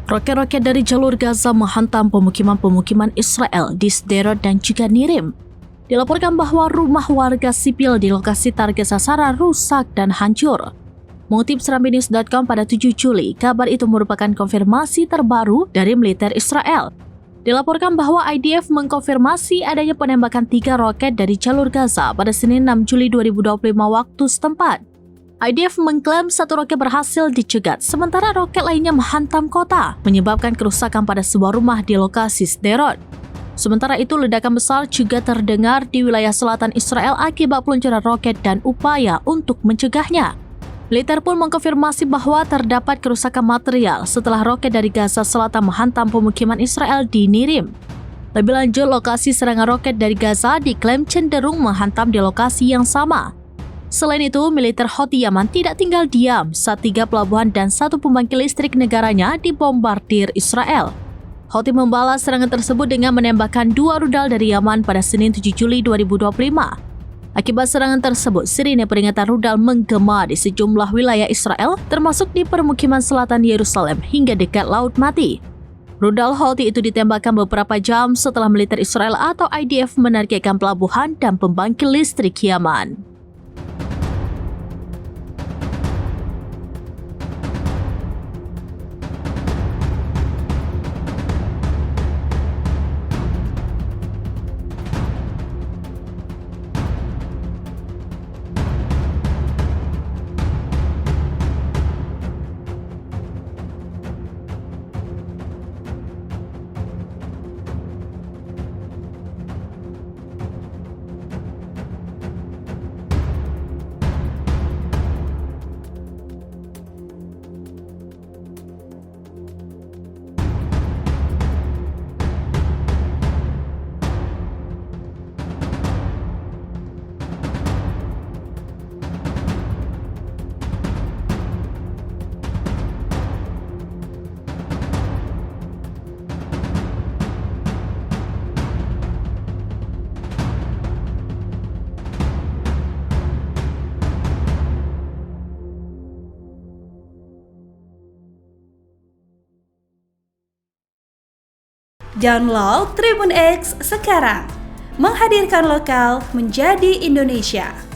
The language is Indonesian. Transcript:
Roket-roket dari jalur Gaza menghantam pemukiman-pemukiman Israel di Sderot dan juga Nirim. Dilaporkan bahwa rumah warga sipil di lokasi target sasaran rusak dan hancur. Mengutip serambinews.com pada 7 Juli, kabar itu merupakan konfirmasi terbaru dari militer Israel. Dilaporkan bahwa IDF mengkonfirmasi adanya penembakan 3 roket dari jalur Gaza pada Senin 6 Juli 2025 waktu setempat. IDF mengklaim 1 roket berhasil dicegat, sementara roket lainnya menghantam kota, menyebabkan kerusakan pada sebuah rumah di lokasi Sderot. Sementara itu, ledakan besar juga terdengar di wilayah selatan Israel akibat peluncuran roket dan upaya untuk mencegahnya. Militer pun mengkonfirmasi bahwa terdapat kerusakan material setelah roket dari Gaza Selatan menghantam pemukiman Israel di Nirim. Lebih lanjut, lokasi serangan roket dari Gaza diklaim cenderung menghantam di lokasi yang sama. Selain itu, militer Houthi Yaman tidak tinggal diam saat 3 pelabuhan dan 1 pembangkit listrik negaranya dibombardir Israel. Houthi membalas serangan tersebut dengan menembakkan 2 rudal dari Yaman pada Senin 7 Juli 2025. Akibat serangan tersebut, sirine peringatan rudal menggema di sejumlah wilayah Israel, termasuk di permukiman selatan Yerusalem hingga dekat Laut Mati. Rudal Houthi itu ditembakkan beberapa jam setelah militer Israel atau IDF menargetkan pelabuhan dan pembangkit listrik Yaman. Download Tribun X sekarang, menghadirkan lokal menjadi Indonesia.